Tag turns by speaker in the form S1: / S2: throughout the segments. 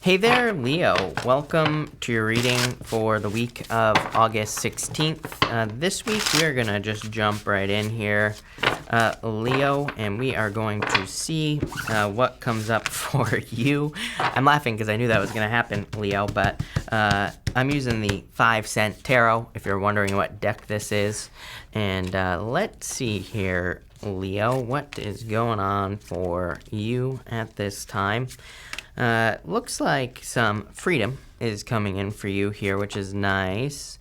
S1: Hey there, Leo. Welcome to your reading for the week of August 16th. This week we are going to just jump right in here, Leo, and we are going to see what comes up for you. I'm laughing because I knew that was going to happen, Leo, but I'm using the 5-cent tarot, if you're wondering what deck this is. And let's see here, Leo, what is going on for you at this time? Looks like some freedom is coming in for you here, which is nice.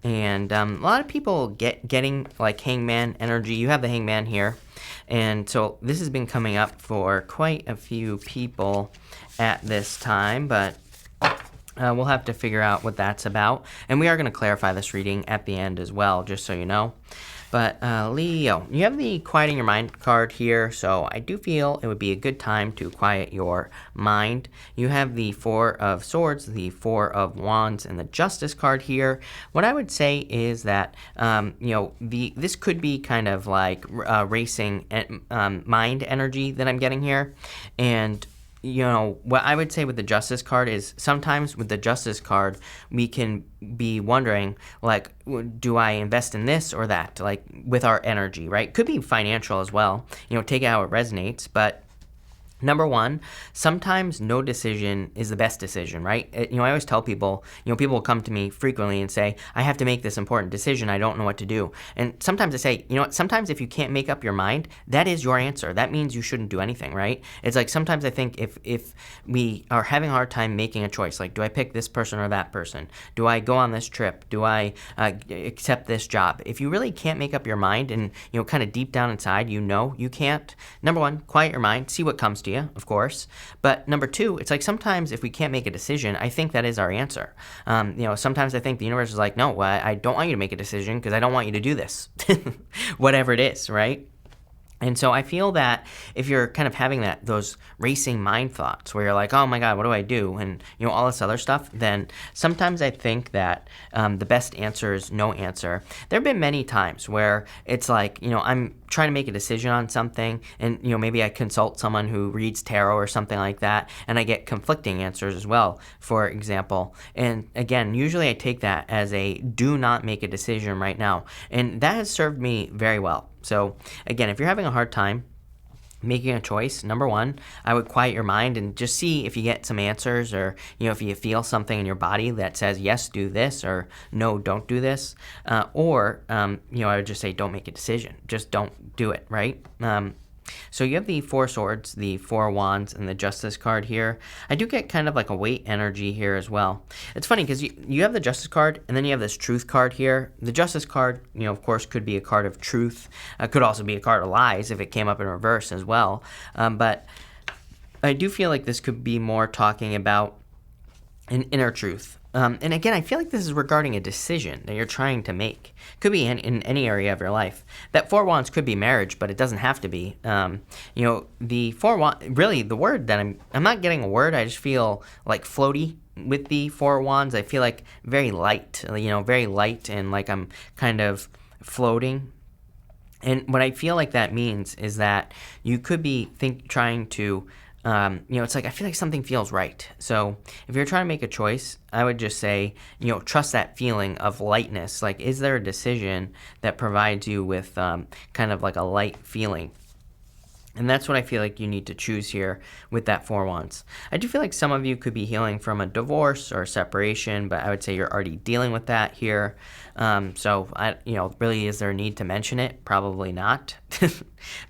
S1: And a lot of people getting like hangman energy. You have the hangman here. And so this has been coming up for quite a few people at this time, but we'll have to figure out what that's about. And we are going to clarify this reading at the end as well, just so you know. But Leo, you have the quieting your mind card here, so I do feel it would be a good time to quiet your mind. You have the 4 of Swords, the 4 of Wands, and the Justice card here. What I would say is that this could be kind of like racing mind energy that I'm getting here, and what I would say with the Justice card is sometimes with the Justice card, we can be wondering, like, do I invest in this or that, like, with our energy, right? Could be financial as well, take it how it resonates, but number one, sometimes no decision is the best decision, right? I always tell people, people will come to me frequently and say, I have to make this important decision. I don't know what to do. And sometimes I say, sometimes if you can't make up your mind, that is your answer. That means you shouldn't do anything, right? It's like sometimes I think if we are having a hard time making a choice, like, do I pick this person or that person? Do I go on this trip? Do I accept this job? If you really can't make up your mind and, kind of deep down inside, you can't, number one, quiet your mind, see what comes to you, of course. But number two, it's like sometimes if we can't make a decision, I think that is our answer. Sometimes I think the universe is like, no, I don't want you to make a decision because I don't want you to do this, whatever it is, right? And so I feel that if you're kind of having those racing mind thoughts where you're like, oh my God, what do I do? And, all this other stuff, then sometimes I think that the best answer is no answer. There have been many times where it's like, I'm trying to make a decision on something and, maybe I consult someone who reads tarot or something like that, and I get conflicting answers as well, for example. And again, usually I take that as a do not make a decision right now. And that has served me very well. So again, if you're having a hard time making a choice, number one, I would quiet your mind and just see if you get some answers, or if you feel something in your body that says yes, do this, or no, don't do this, or I would just say don't make a decision, just don't do it, right? So you have the 4 Swords, the 4 Wands, and the Justice card here. I do get kind of like a weight energy here as well. It's funny because you have the Justice card, and then you have this Truth card here. The Justice card, of course, could be a card of truth. Could also be a card of lies if it came up in reverse as well. But I do feel like this could be more talking about an inner truth. And again, I feel like this is regarding a decision that you're trying to make. Could be in any area of your life. That 4 Wands could be marriage, but it doesn't have to be. The 4 Wands, really, the word that I'm not getting a word. I just feel like floaty with the 4 Wands. I feel like very light, very light, and like I'm kind of floating. And what I feel like that means is that you could be trying to it's like I feel like something feels right. So if you're trying to make a choice, I would just say, trust that feeling of lightness. Like, is there a decision that provides you with kind of like a light feeling? And that's what I feel like you need to choose here with that 4 Wands. I do feel like some of you could be healing from a divorce or a separation, but I would say you're already dealing with that here. Really, is there a need to mention it? Probably not.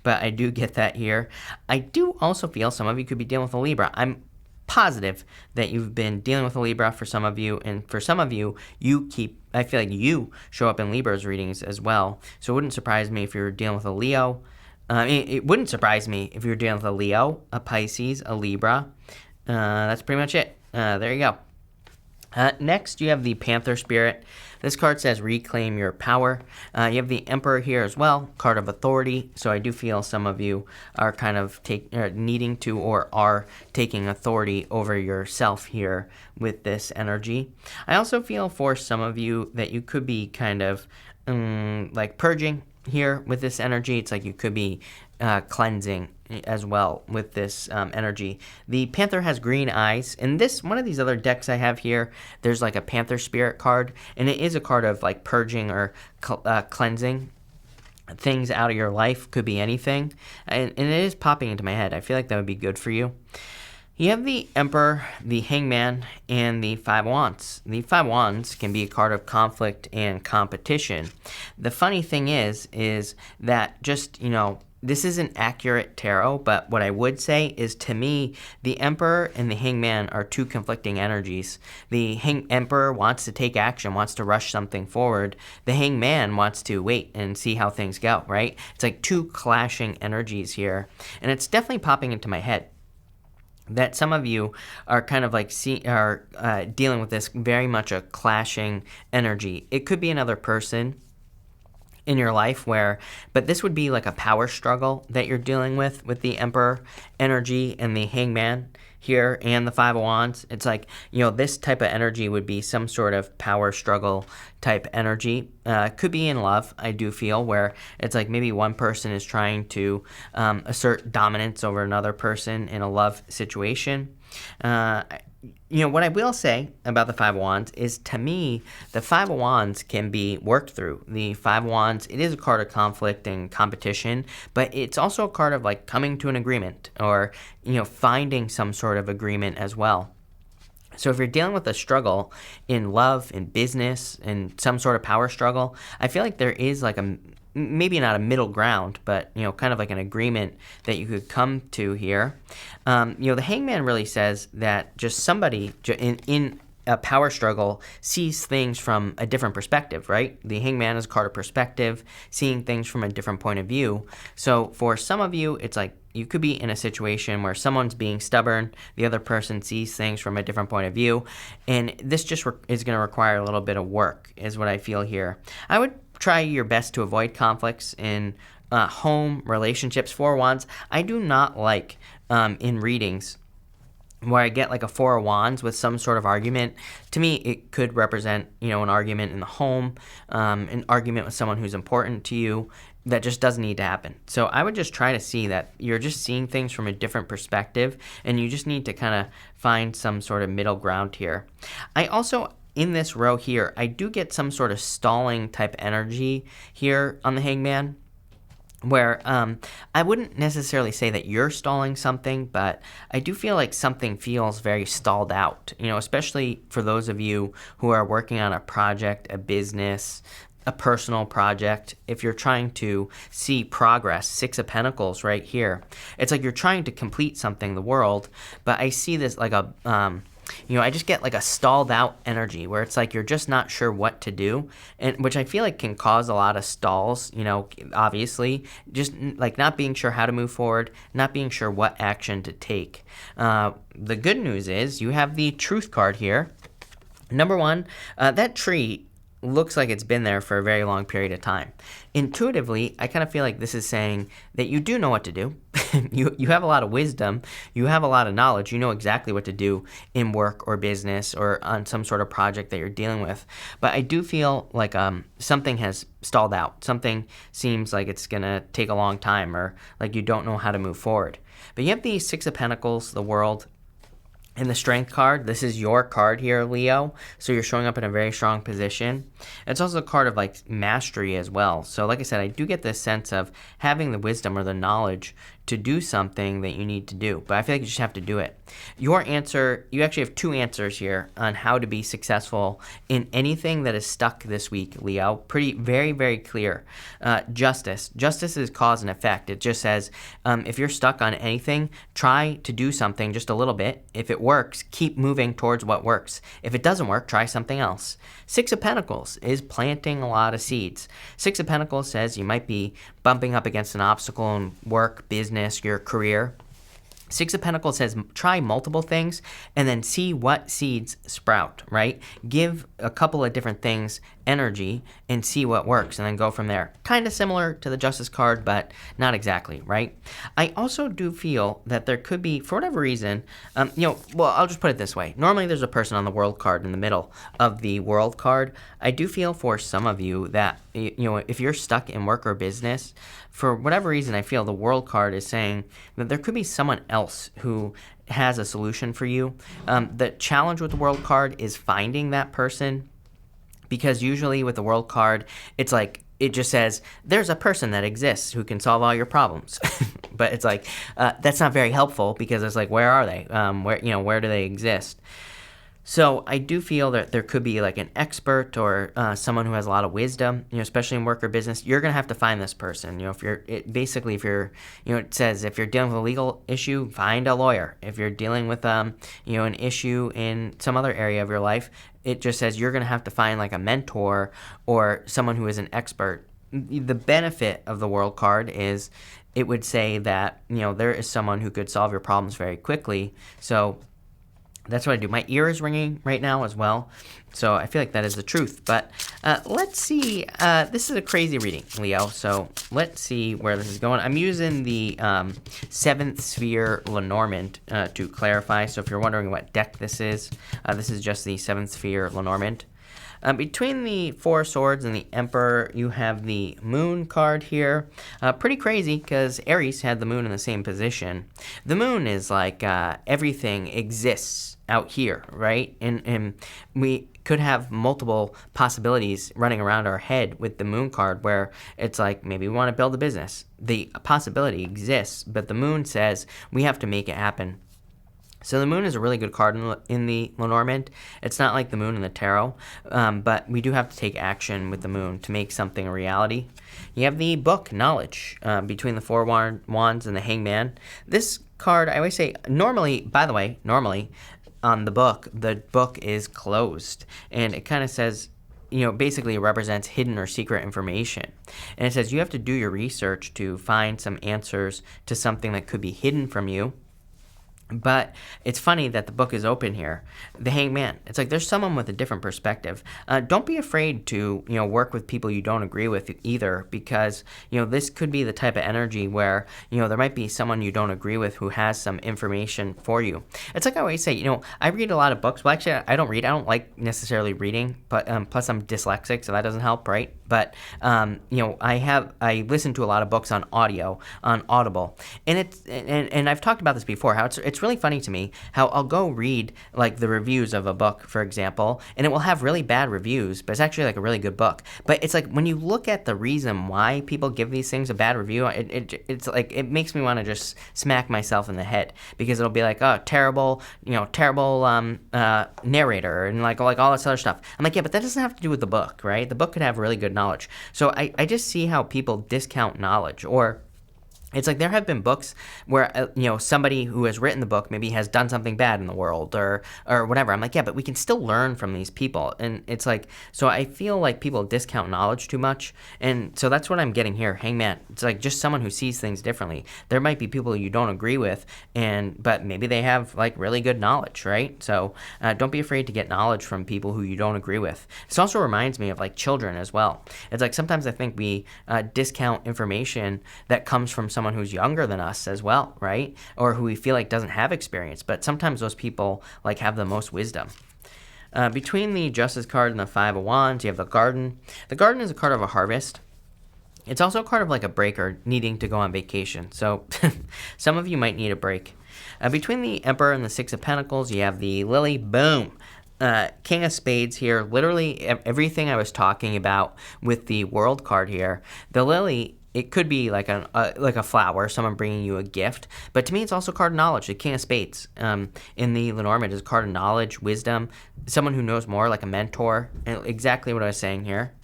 S1: But I do get that here. I do also feel some of you could be dealing with a Libra. I'm positive that you've been dealing with a Libra for some of you, and for some of you, I feel like you show up in Libra's readings as well. So it wouldn't surprise me if you're dealing with a Leo. It wouldn't surprise me if you're dealing with a Leo, a Pisces, a Libra. That's pretty much it. There you go. Next, you have the Panther Spirit. This card says reclaim your power. You have the Emperor here as well, card of authority. So I do feel some of you are kind of needing to or are taking authority over yourself here with this energy. I also feel for some of you that you could be kind of like purging here with this energy. It's like you could be cleansing as well with this energy. The Panther has green eyes, and this one of these other decks I have here, there's like a Panther spirit card, and it is a card of like purging or cleansing things out of your life. Could be anything, and it is popping into my head. I feel like that would be good for you. You have the Emperor, the Hangman, and the Five of Wands. The Five of Wands can be a card of conflict and competition. The funny thing is that just, this isn't accurate tarot, but what I would say is, to me, the Emperor and the Hangman are two conflicting energies. The Emperor wants to take action, wants to rush something forward. The Hangman wants to wait and see how things go, right? It's like two clashing energies here, and it's definitely popping into my head that some of you are kind of like dealing with this very much a clashing energy. It could be another person in your life but this would be like a power struggle that you're dealing with the Emperor energy and the Hangman here and the Five of Wands. It's like, this type of energy would be some sort of power struggle type energy. Could be in love, I do feel, where it's like maybe one person is trying to assert dominance over another person in a love situation. What I will say about the Five of Wands is, to me, the Five of Wands can be worked through. The Five of Wands, it is a card of conflict and competition, but it's also a card of like coming to an agreement or, finding some sort of agreement as well. So if you're dealing with a struggle in love, in business, in some sort of power struggle, I feel like there is like maybe not a middle ground, but, kind of like an agreement that you could come to here. The Hangman really says that just somebody in a power struggle sees things from a different perspective, right? The Hangman is a card of perspective, seeing things from a different point of view. So for some of you, it's like you could be in a situation where someone's being stubborn, the other person sees things from a different point of view, and this just is going to require a little bit of work, is what I feel here. I would try your best to avoid conflicts in home relationships. Four of Wands, I do not like in readings where I get like a Four of Wands with some sort of argument. To me, it could represent, an argument in the home, an argument with someone who's important to you. That just doesn't need to happen. So I would just try to see that you're just seeing things from a different perspective, and you just need to kind of find some sort of middle ground here. I also, in this row here, I do get some sort of stalling type energy here on the Hangman, where I wouldn't necessarily say that you're stalling something, but I do feel like something feels very stalled out, especially for those of you who are working on a project, a business, a personal project. If you're trying to see progress, Six of Pentacles right here, it's like you're trying to complete something, the world, but I see this like a I just get like a stalled out energy where it's like you're just not sure what to do, and which I feel like can cause a lot of stalls, obviously, just like not being sure how to move forward, not being sure what action to take. The good news is you have the Truth card here. Number one, that tree looks like it's been there for a very long period of time. Intuitively, I kind of feel like this is saying that you do know what to do. You have a lot of wisdom. You have a lot of knowledge. You know exactly what to do in work or business or on some sort of project that you're dealing with. But I do feel like something has stalled out. Something seems like it's going to take a long time, or like you don't know how to move forward. But you have the Six of Pentacles, the World, and the Strength card. This is your card here, Leo. So you're showing up in a very strong position. It's also a card of like mastery as well. So like I said, I do get this sense of having the wisdom or the knowledge to do something that you need to do. But I feel like you just have to do it. Your answer, you actually have two answers here on how to be successful in anything that is stuck this week, Leo. Very, very clear. Justice. Justice is cause and effect. It just says if you're stuck on anything, try to do something just a little bit. If it works, keep moving towards what works. If it doesn't work, try something else. Six of Pentacles is planting a lot of seeds. Six of Pentacles says you might be bumping up against an obstacle in work, business, your career. Six of Pentacles says try multiple things and then see what seeds sprout, right? Give a couple of different things energy and see what works and then go from there. Kind of similar to the Justice card, but not exactly, right? I also do feel that there could be, for whatever reason, well, I'll just put it this way. Normally there's a person on the World card in the middle of the World card. I do feel for some of you that, if you're stuck in work or business, for whatever reason, I feel the World card is saying that there could be someone else who has a solution for you. The challenge with the World card is finding that person, because usually with the World card, it's like, it just says, there's a person that exists who can solve all your problems. But it's like, that's not very helpful, because it's like, where are they? Where do they exist? So I do feel that there could be like an expert or someone who has a lot of wisdom, especially in work or business. You're gonna have to find this person. It says if you're dealing with a legal issue, find a lawyer. If you're dealing with an issue in some other area of your life, it just says you're gonna have to find like a mentor or someone who is an expert. The benefit of the World card is it would say that there is someone who could solve your problems very quickly. So that's what I do. My ear is ringing right now as well, so I feel like that is the truth. But let's see. This is a crazy reading, Leo, so let's see where this is going. I'm using the 7th Sphere Lenormand to clarify, so if you're wondering what deck this is just the 7th Sphere Lenormand. Between the Four of Swords and the Emperor, you have the Moon card here. Pretty crazy, because Aries had the Moon in the same position. The Moon is like everything exists out here, right? And we could have multiple possibilities running around our head with the Moon card, where it's like, maybe we want to build a business. The possibility exists, but the Moon says we have to make it happen. So the Moon is a really good card in the Lenormand. It's not like the Moon in the Tarot, but we do have to take action with the Moon to make something a reality. You have the book, Knowledge, between the Four Wands and the Hangman. This card, I always say, normally on the book is closed, and it kind of says, basically it represents hidden or secret information. And it says you have to do your research to find some answers to something that could be hidden from you. But it's funny that the book is open here. The Hangman. It's like there's someone with a different perspective. Don't be afraid to, work with people you don't agree with either, because, this could be the type of energy where, there might be someone you don't agree with who has some information for you. It's like I always say, I read a lot of books. Well, actually, I don't read. I don't like necessarily reading, but plus I'm dyslexic, so that doesn't help, right? But, I listen to a lot of books on audio, on Audible. And I've talked about this before, how it's really funny to me how I'll go read like the reviews of a book, for example, and it will have really bad reviews, but it's actually like a really good book. But it's like when you look at the reason why people give these things a bad review, it's like it makes me want to just smack myself in the head, because it'll be like, oh, terrible narrator and like all this other stuff. I'm like, yeah, but that doesn't have to do with the book, right? The book could have really good knowledge. So I just see how people discount knowledge. Or it's like there have been books where, somebody who has written the book maybe has done something bad in the world or whatever. I'm like, yeah, but we can still learn from these people. And it's like, so I feel like people discount knowledge too much. And so that's what I'm getting here. Hangman. It's like just someone who sees things differently. There might be people you don't agree with, but maybe they have like really good knowledge, right? So don't be afraid to get knowledge from people who you don't agree with. This also reminds me of like children as well. It's like sometimes I think we discount information that comes from someone who's younger than us as well, right? Or who we feel like doesn't have experience, but sometimes those people like have the most wisdom. Between the Justice card and the Five of Wands, you have the Garden. The Garden is a card of a harvest. It's also a card of like a break or needing to go on vacation. So some of you might need a break. Between the Emperor and the Six of Pentacles, you have the Lily. Boom. King of Spades here. Literally everything I was talking about with the World card here. The Lily, it could be like a flower, someone bringing you a gift. But to me, it's also a card of knowledge. The King of Spades in the Lenormand is a card of knowledge, wisdom, someone who knows more, like a mentor. And exactly what I was saying here.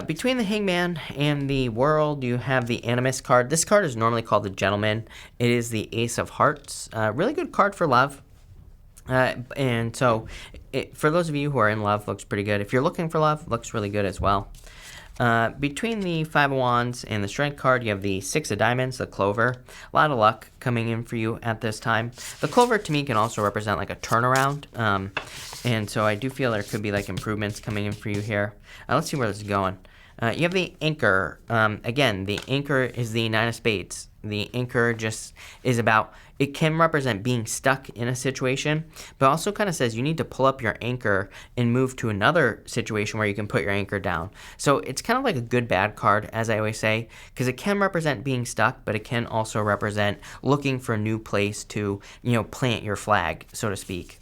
S1: Between the Hangman and the World, you have the Animus card. This card is normally called the Gentleman. It is the Ace of Hearts. Really good card for love. And so for those of you who are in love, looks pretty good. If you're looking for love, looks really good as well. Between the Five of Wands and the Strength card, you have the Six of Diamonds, the Clover. A lot of luck coming in for you at this time. The Clover, to me, can also represent like a turnaround. And so I do feel there could be like improvements coming in for you here. Let's see where this is going. You have the Anchor. Again, the Anchor is the Nine of Spades. The Anchor just is about, it can represent being stuck in a situation, but also kind of says you need to pull up your anchor and move to another situation where you can put your anchor down. So it's kind of like a good bad card, as I always say, because it can represent being stuck, but it can also represent looking for a new place to, plant your flag, so to speak.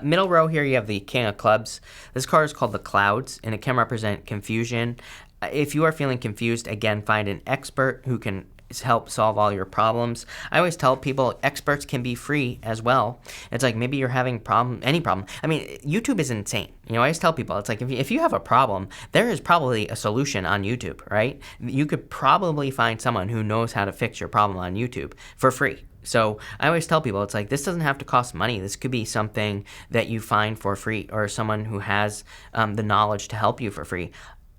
S1: Middle row here, you have the King of Clubs. This card is called the Clouds, and it can represent confusion. If you are feeling confused, again, find an expert who can help solve all your problems. I always tell people experts can be free as well. It's like maybe you're having any problem. I mean, YouTube is insane. I always tell people, it's like if you have a problem, there is probably a solution on YouTube, right? You could probably find someone who knows how to fix your problem on YouTube for free. So I always tell people, it's like, this doesn't have to cost money. This could be something that you find for free, or someone who has the knowledge to help you for free.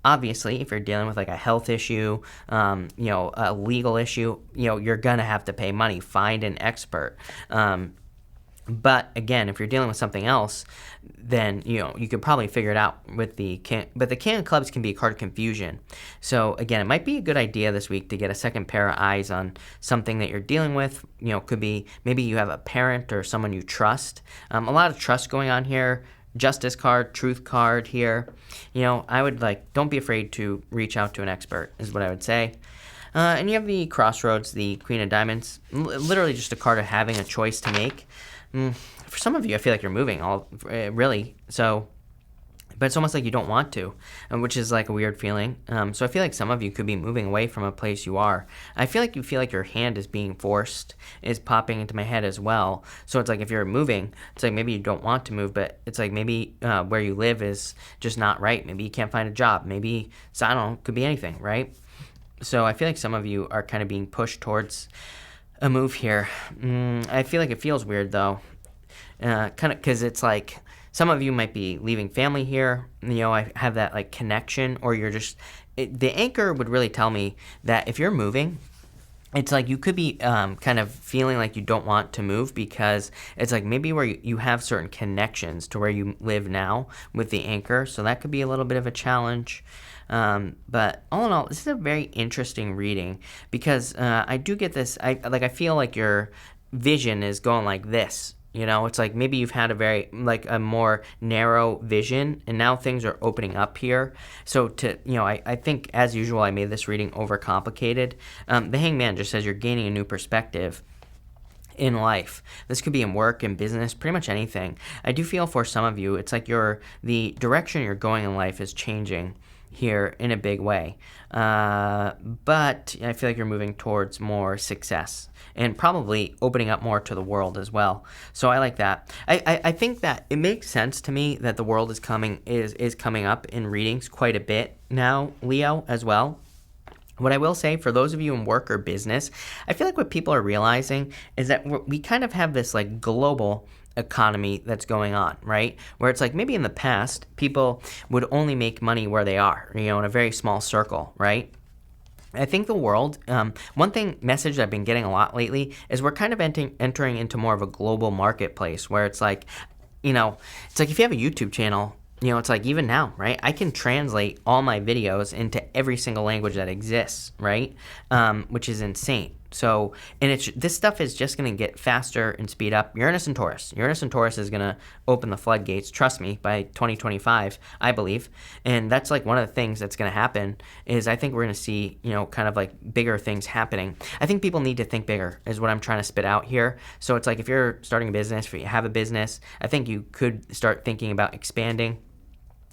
S1: Obviously, if you're dealing with like a health issue, a legal issue, you're going to have to pay money. Find an expert. But again, if you're dealing with something else, then, you could probably figure it out with the King. But the King of Clubs can be a card of confusion. So again, it might be a good idea this week to get a second pair of eyes on something that you're dealing with. Could be maybe you have a parent or someone you trust. A lot of trust going on here. Justice card, Truth card here. I would don't be afraid to reach out to an expert, is what I would say. And you have the Crossroads, the Queen of Diamonds, literally just a card of having a choice to make. For some of you, I feel like you're moving really. So, but it's almost like you don't want to, which is like a weird feeling. So I feel like some of you could be moving away from a place you are. I feel like you feel like your hand is being forced, is popping into my head as well. So it's like if you're moving, it's like maybe you don't want to move, but it's like maybe where you live is just not right. Maybe you can't find a job. Maybe, so I don't know, could be anything, right? So I feel like some of you are kind of being pushed towards a move here. I feel like it feels weird though, kind of because it's like, some of you might be leaving family here. I have that connection, or you're just, the Anchor would really tell me that if you're moving, it's like you could be kind of feeling like you don't want to move, because it's like maybe where you have certain connections to where you live now with the Anchor. So that could be a little bit of a challenge. But all in all, this is a very interesting reading, because I do get this, I feel like your vision is going like this. It's like maybe you've had a more narrow vision, and now things are opening up here. So I think as usual, I made this reading overcomplicated. The Hangman just says you're gaining a new perspective in life. This could be in work, in business, pretty much anything. I do feel for some of you, it's like the direction you're going in life is changing here in a big way. But I feel like you're moving towards more success and probably opening up more to the world as well. So I like that. I think that it makes sense to me that the world is coming up in readings quite a bit now, Leo, as well. What I will say, for those of you in work or business, I feel like what people are realizing is that we kind of have this global economy that's going on, right? Where it's like maybe in the past, people would only make money where they are, in a very small circle, right? I think the world, message that I've been getting a lot lately is we're kind of entering into more of a global marketplace, where it's like, it's like if you have a YouTube channel, it's like even now, right? I can translate all my videos into every single language that exists, right? Which is insane. So, and this stuff is just going to get faster and speed up. Uranus and Taurus is going to open the floodgates, trust me, by 2025, I believe. And that's one of the things that's going to happen is I think we're going to see, kind of bigger things happening. I think people need to think bigger is what I'm trying to spit out here. So it's like if you're starting a business, if you have a business, I think you could start thinking about expanding,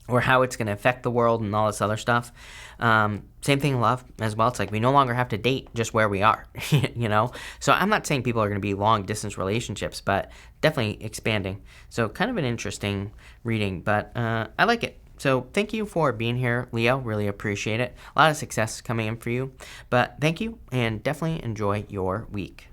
S1: or how it's going to affect the world and all this other stuff. Same thing in love as well. It's like we no longer have to date just where we are, So I'm not saying people are going to be long-distance relationships, but definitely expanding. So kind of an interesting reading, but I like it. So thank you for being here, Leo. Really appreciate it. A lot of success coming in for you. But thank you, and definitely enjoy your week.